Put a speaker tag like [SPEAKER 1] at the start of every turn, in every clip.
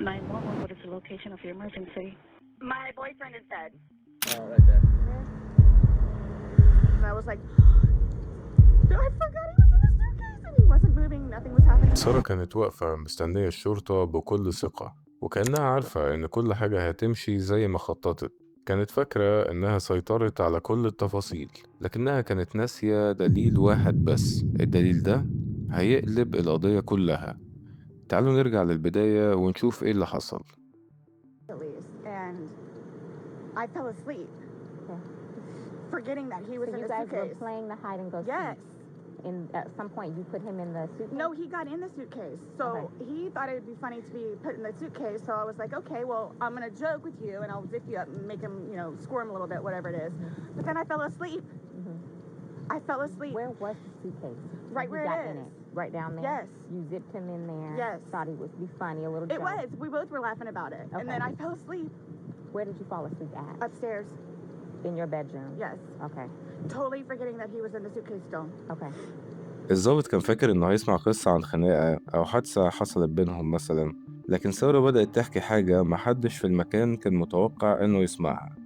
[SPEAKER 1] 911, what is the location of your emergency?
[SPEAKER 2] My boyfriend is dead.
[SPEAKER 3] Oh, right there.
[SPEAKER 2] And I was like, I forgot he was in the suitcase and he wasn't moving, nothing was happening.
[SPEAKER 4] سارة كانت واقفة مستنية الشرطة بكل ثقة، وكأنها عارفة إن كل حاجة هتمشي زي ما خططت. كانت فاكرة إنها سيطرت على كل التفاصيل، لكنها كانت ناسية دليل واحد بس. الدليل ده هيقلب القضية كلها. تعالوا نرجع للبداية ونشوف إيه اللي حصل.
[SPEAKER 2] And I fell asleep, forgetting that he was
[SPEAKER 5] So
[SPEAKER 2] in
[SPEAKER 5] you
[SPEAKER 2] the
[SPEAKER 5] guys were
[SPEAKER 2] suitcase.
[SPEAKER 5] playing the hide and go
[SPEAKER 2] Yes.
[SPEAKER 5] seek. And at some point you put him in the suitcase?
[SPEAKER 2] No, he got in the suitcase. So he thought it would be funny to be put in the suitcase. So I was like, okay, well, I'm going to joke with you and I'll zip you up and make him, squirm a little bit, whatever it is. But then I fell asleep. I fell asleep.
[SPEAKER 5] Where was the suitcase?
[SPEAKER 2] Right
[SPEAKER 5] You
[SPEAKER 2] where
[SPEAKER 5] got
[SPEAKER 2] it
[SPEAKER 5] in
[SPEAKER 2] is.
[SPEAKER 5] Right down there?
[SPEAKER 2] Yes.
[SPEAKER 5] You zipped him in there?
[SPEAKER 2] Yes.
[SPEAKER 5] Thought he would be funny, a little
[SPEAKER 2] It
[SPEAKER 5] joke.
[SPEAKER 2] was. We both were laughing about it. And then I fell asleep.
[SPEAKER 5] Where did you fall asleep at?
[SPEAKER 2] Upstairs.
[SPEAKER 5] In your bedroom?
[SPEAKER 2] Yes.
[SPEAKER 5] Okay.
[SPEAKER 2] Totally forgetting that he was in the suitcase still.
[SPEAKER 5] Okay.
[SPEAKER 4] الضابط كان فاكر إنه هيسمع قصة عن خناقة أو حادثة حصلت بينهم مثلا، لكن سارة بدأت تحكي حاجة محدش في المكان كان متوقع إنه يسمعها.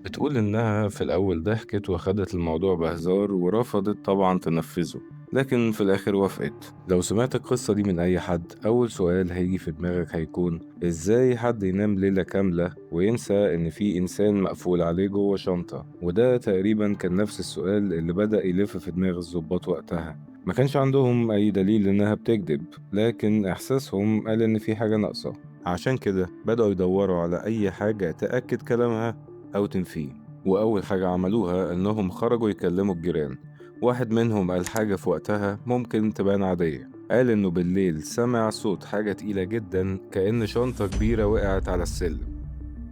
[SPEAKER 4] بتقول إنها في الأول ضحكت وخدت الموضوع بهزار ورفضت طبعا تنفذه، لكن في الآخر وافقت. لو سمعت القصة دي من أي حد، أول سؤال هيجي في دماغك هيكون إزاي حد ينام ليلة كاملة وينسى إن في إنسان مقفول عليه جوه شنطة؟ وده تقريبا كان نفس السؤال اللي بدأ يلف في دماغ الضباط وقتها. ما كانش عندهم أي دليل إنها بتكذب، لكن إحساسهم قال إن في حاجة ناقصة. عشان كده بدأوا يدوروا على أي حاجة تأكد كلامها أو تنفيه. وأول حاجة عملوها إنهم خرجوا يكلموا الجيران. واحد منهم قال حاجة في وقتها ممكن تبان عادية. قال إنه بالليل سمع صوت حاجة تقيلة جدا كأن شنطة كبيرة وقعت على السلم.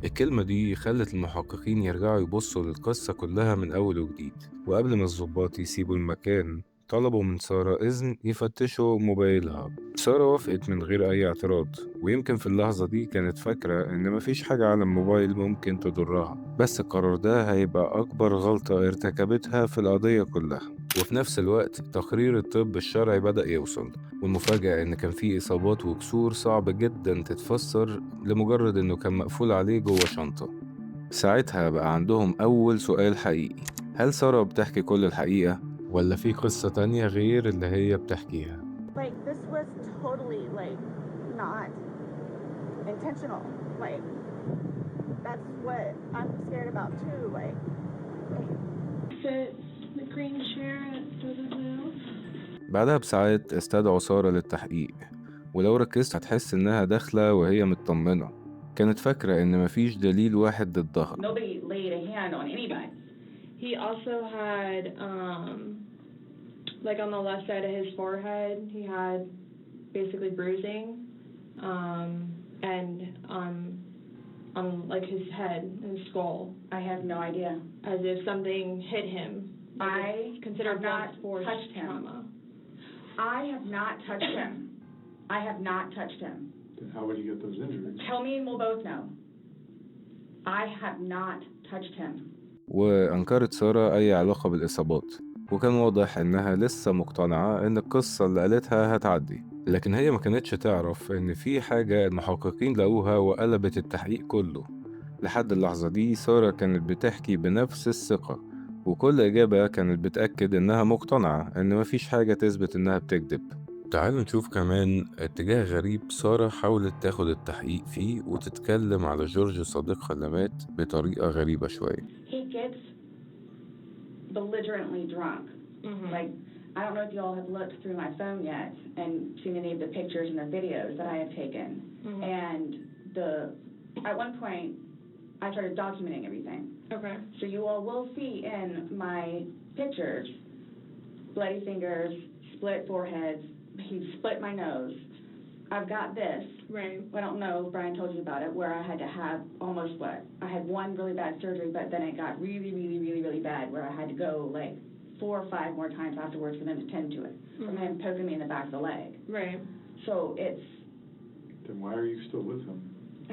[SPEAKER 4] الكلمة دي خلت المحققين يرجعوا يبصوا للقصة كلها من أول وجديد. وقبل ما الضباط يسيبوا المكان طلبوا من سارة إذن يفتشوا موبايلها. سارة وافقت من غير أي اعتراض، ويمكن في اللحظة دي كانت فاكرة إن مفيش حاجة على الموبايل ممكن تضرها، بس القرار ده هيبقى أكبر غلطة ارتكبتها في القضية كلها. وفي نفس الوقت تقرير الطب الشرعي بدأ يوصل، والمفاجأة إن كان فيه إصابات وكسور صعب جدا تتفسر لمجرد إنه كان مقفول عليه جوه شنطة. ساعتها بقى عندهم أول سؤال حقيقي: هل سارة بتحكي كل الحقيقة؟ ولا في قصة تانية غير اللي هي بتحكيها؟
[SPEAKER 2] Like, this was totally, not intentional. That's what I'm scared about, too.
[SPEAKER 6] Sit the green chair that doesn't move.
[SPEAKER 4] بعدها بساعات استدعوا سارة للتحقيق، ولو ركزت هتحس إنها داخلة وهي مطمنة. كانت فاكرة إن مفيش دليل واحد ضدها.
[SPEAKER 6] Nobody laid a hand on anybody. He also had, on the left side of his forehead, he had basically bruising, and on his head, his skull.
[SPEAKER 2] I have no idea.
[SPEAKER 6] As if something hit him.
[SPEAKER 2] I
[SPEAKER 6] considered
[SPEAKER 2] have not
[SPEAKER 6] force
[SPEAKER 2] touched him.
[SPEAKER 6] trauma.
[SPEAKER 2] I have not touched him. I have not touched him.
[SPEAKER 7] Then how would you get those injuries?
[SPEAKER 2] Tell me and we'll both know. I have not touched him.
[SPEAKER 4] وأنكرت سارة أي علاقة بالإصابات، وكان واضح إنها لسه مقتنعة إن القصة اللي قالتها هتعدي. لكن هي ما كانتش تعرف إن في حاجة المحققين لقوها وقلبت التحقيق كله. لحد اللحظة دي سارة كانت بتحكي بنفس الثقة، وكل إجابة كانت بتأكد إنها مقتنعة إن مفيش حاجة تثبت إنها بتكذب. تعالوا نشوف كمان اتجاه غريب سارة حاولت تاخد التحقيق فيه وتتكلم على جورج صديقها اللي مات بطريقة غريبة شوية.
[SPEAKER 2] He gets belligerently drunk. I don't know if you all have looked through my phone yet and seen any of the pictures and the videos that I have taken. And at one point, I started documenting everything.
[SPEAKER 6] Okay.
[SPEAKER 2] So you all will see in my pictures bloody fingers, split foreheads. He split my nose. I've got this.
[SPEAKER 6] Right.
[SPEAKER 2] I don't know if Brian told you about it, where I had to have I had one really bad surgery, but then it got really, really, really, really bad, where I had to go 4 or 5 more times afterwards for them to tend to it. From him poking me in the back of the leg.
[SPEAKER 6] Right.
[SPEAKER 2] So it's...
[SPEAKER 7] Then why are you still with him?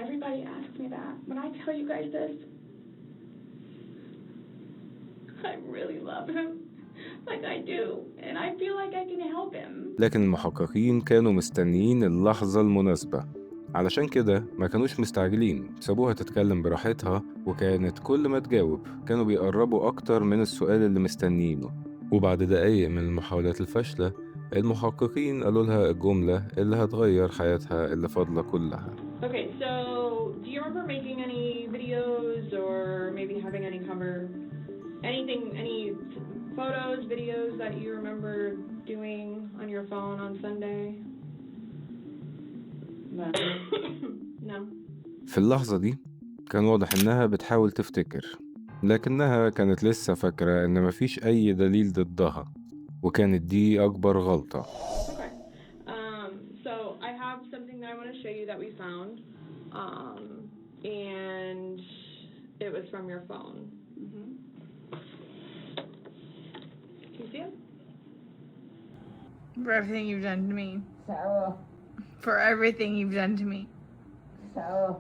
[SPEAKER 2] Everybody asks me that. When I tell you guys this, I really love him. Like I do. And I feel like I can help him.
[SPEAKER 4] لكن المحققين كانوا مستنيين اللحظة المناسبة. علشان كده ما كانوش مستعجلين، سابوها تتكلم براحتها، وكانت كل ما تجاوب كانوا بيقربوا أكتر من السؤال اللي مستنيينه. وبعد دقايق من المحاولات الفاشلة، المحققين قالوا لها الجملة اللي هتغير حياتها اللي فاضلة كلها.
[SPEAKER 6] Okay, so do you remember making any videos or maybe having any any photos, videos that you remember doing on your phone on Sunday?
[SPEAKER 1] No.
[SPEAKER 6] No.
[SPEAKER 4] في اللحظة دي كان واضح إنها بتحاول تفتكر، لكنها كانت لسه فاكرة إن مفيش أي دليل ضدها، وكانت دي أكبر غلطة.
[SPEAKER 6] Okay. So I have something that I want to show you that we found, and it was from your phone. Can you see it?
[SPEAKER 3] For everything you've done to me.
[SPEAKER 5] Sarah.
[SPEAKER 3] For everything you've done to me.
[SPEAKER 5] Sarah.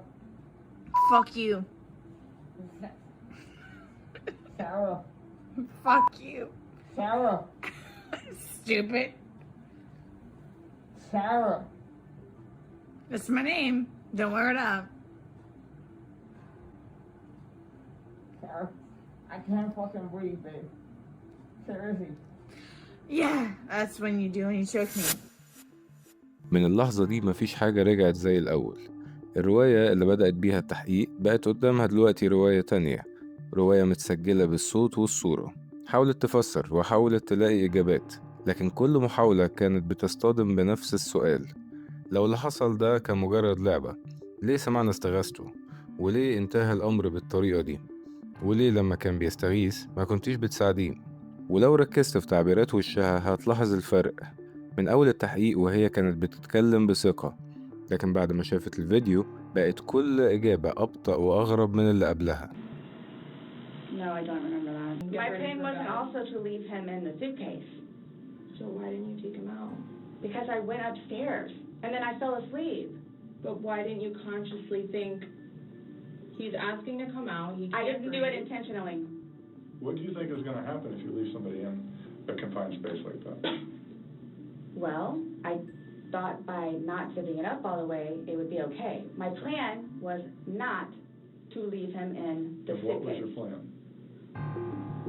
[SPEAKER 3] Fuck you.
[SPEAKER 5] Sarah.
[SPEAKER 3] Fuck you.
[SPEAKER 5] Sarah.
[SPEAKER 3] Stupid.
[SPEAKER 5] Sarah.
[SPEAKER 3] That's my name. Don't wear it up.
[SPEAKER 5] Sarah. I can't fucking breathe, babe. Seriously.
[SPEAKER 3] Yeah, that's when you do when you choke me.
[SPEAKER 4] من اللحظة دي مفيش حاجة رجعت زي الأول. الرواية اللي بدأت بيها التحقيق بقت قدامها دلوقتي رواية تانية، رواية متسجلة بالصوت والصورة. حاولت تفسر وحاولت تلاقي إجابات، لكن كل محاولة كانت بتصطدم بنفس السؤال: لو اللي حصل ده كان مجرد لعبة، ليه سمعنا استغاثته؟ وليه انتهى الأمر بالطريقة دي؟ وليه لما كان بيستغيث ما كنتيش بتساعديه؟ ولو ركزت في تعبيرات وشها هتلاحظ الفرق. من أول التحقيق وهي كانت بتتكلم بثقة، لكن بعد ما شافت الفيديو بقت كل إجابة أبطأ وأغرب من اللي قبلها.
[SPEAKER 1] No, I don't remember that.
[SPEAKER 6] My
[SPEAKER 1] plan wasn't also to leave him in the suitcase.
[SPEAKER 6] So why didn't you take him out?
[SPEAKER 1] Because I went upstairs and then I fell asleep.
[SPEAKER 6] But why didn't you consciously think he's asking to come out? He
[SPEAKER 1] I
[SPEAKER 6] can't
[SPEAKER 1] didn't do it
[SPEAKER 6] breathe.
[SPEAKER 1] intentionally.
[SPEAKER 7] What do you think is gonna happen if you leave somebody in a confined space like that?
[SPEAKER 1] Well, I thought by not zipping it up all the way, it would be okay. My plan was not to leave him in the
[SPEAKER 7] And what was your
[SPEAKER 1] suitcase,
[SPEAKER 7] plan?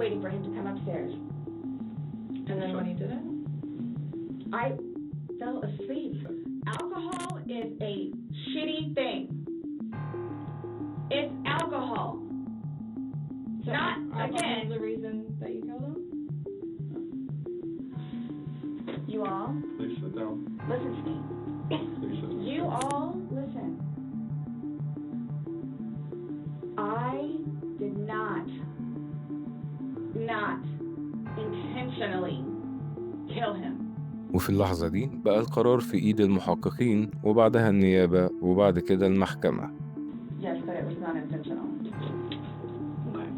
[SPEAKER 1] waiting for him to come upstairs.
[SPEAKER 6] And then when he did it?
[SPEAKER 1] I fell asleep. Alcohol is a shitty thing. It's alcohol.
[SPEAKER 6] So
[SPEAKER 1] Not
[SPEAKER 6] alcohol
[SPEAKER 1] again.
[SPEAKER 6] is the reason that you killed him?
[SPEAKER 1] You all,
[SPEAKER 7] Please sit down.
[SPEAKER 1] listen to me.
[SPEAKER 7] Please sit down.
[SPEAKER 1] You all, listen. I did not intentionally kill him.
[SPEAKER 4] وفي اللحظة دي بقى القرار في إيد المحققين، وبعدها النيابة، وبعد كده المحكمة.
[SPEAKER 1] Yes, but it was not intentional.
[SPEAKER 6] Okay.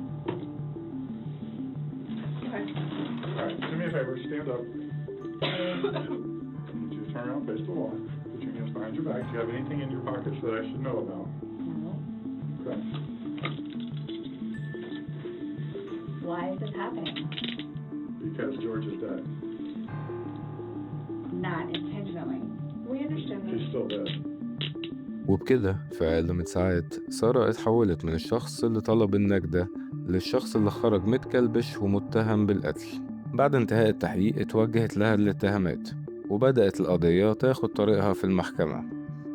[SPEAKER 6] Okay.
[SPEAKER 7] All right, do me a favor, stand up. I need you to turn around, face the wall, put your hands behind your back. Do you have anything in your pockets that I should know about?
[SPEAKER 1] No.
[SPEAKER 7] Okay.
[SPEAKER 1] Why is this happening?
[SPEAKER 7] Because George is dead.
[SPEAKER 1] Not intentionally.
[SPEAKER 6] We understand that.
[SPEAKER 7] He's still dead.
[SPEAKER 4] وبكده في أقل من ساعات سارة اتحولت من الشخص اللي طلب النجدة للشخص اللي خرج متكلبش ومتهم بالقتل. بعد انتهاء التحقيق اتوجهت لها الاتهامات، وبدأت القضية تاخد طريقها في المحكمة.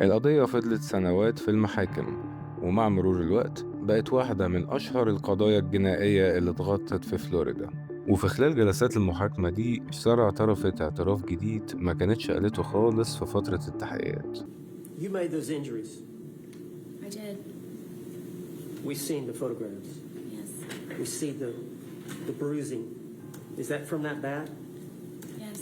[SPEAKER 4] القضية فضلت سنوات في المحاكم، ومع مرور الوقت بقت واحدة من أشهر القضايا الجنائية اللي اتغطت في فلوريدا. وفي خلال جلسات المحاكمة دي سارة اعترفت اعتراف جديد ما كانتش قالته خالص في فترة التحقيقات.
[SPEAKER 8] You made those injuries.
[SPEAKER 9] I did,
[SPEAKER 8] We've seen the photographs.
[SPEAKER 9] yes,
[SPEAKER 8] We see the bruising. Is that from that bat?
[SPEAKER 9] yes.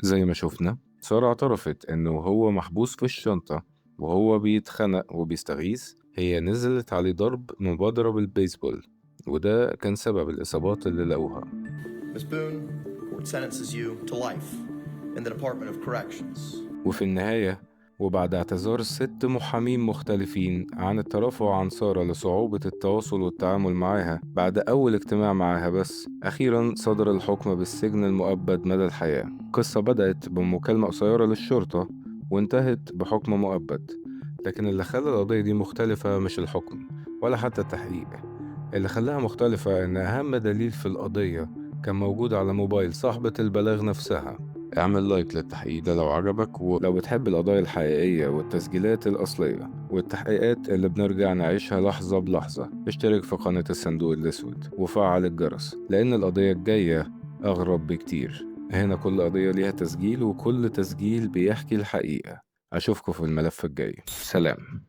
[SPEAKER 4] زي ما شفنا سارة اعترفت انه هو محبوس في الشنطة وهو بيتخنق وبيستغيث هي نزلت عليه ضرب من مضرب البيسبول، وده كان سبب الإصابات اللي لقوها.
[SPEAKER 10] Ms. Boone, court sentences you to life in the Department of Corrections.
[SPEAKER 4] وفي النهاية وبعد اعتذار 6 محامين مختلفين عن الترافع عن سارة لصعوبة التواصل والتعامل معاها بعد أول اجتماع معاها بس، أخيراً صدر الحكم بالسجن المؤبد مدى الحياة. القصة بدأت بمكالمة قصيرة للشرطة وانتهت بحكم مؤبد. لكن اللي خلى القضية دي مختلفة مش الحكم ولا حتى التحقيق، اللي خلاها مختلفة إن أهم دليل في القضية كان موجود على موبايل صاحبة البلاغ نفسها. اعمل لايك للتحقيق ده لو عجبك، ولو بتحب القضايا الحقيقية والتسجيلات الأصلية والتحقيقات اللي بنرجع نعيشها لحظة بلحظة، اشترك في قناة الصندوق الأسود وفعل الجرس، لأن القضية الجاية أغرب بكتير. هنا كل قضية ليها تسجيل، وكل تسجيل بيحكي الحقيقة. أشوفكم في الملف الجاي. سلام.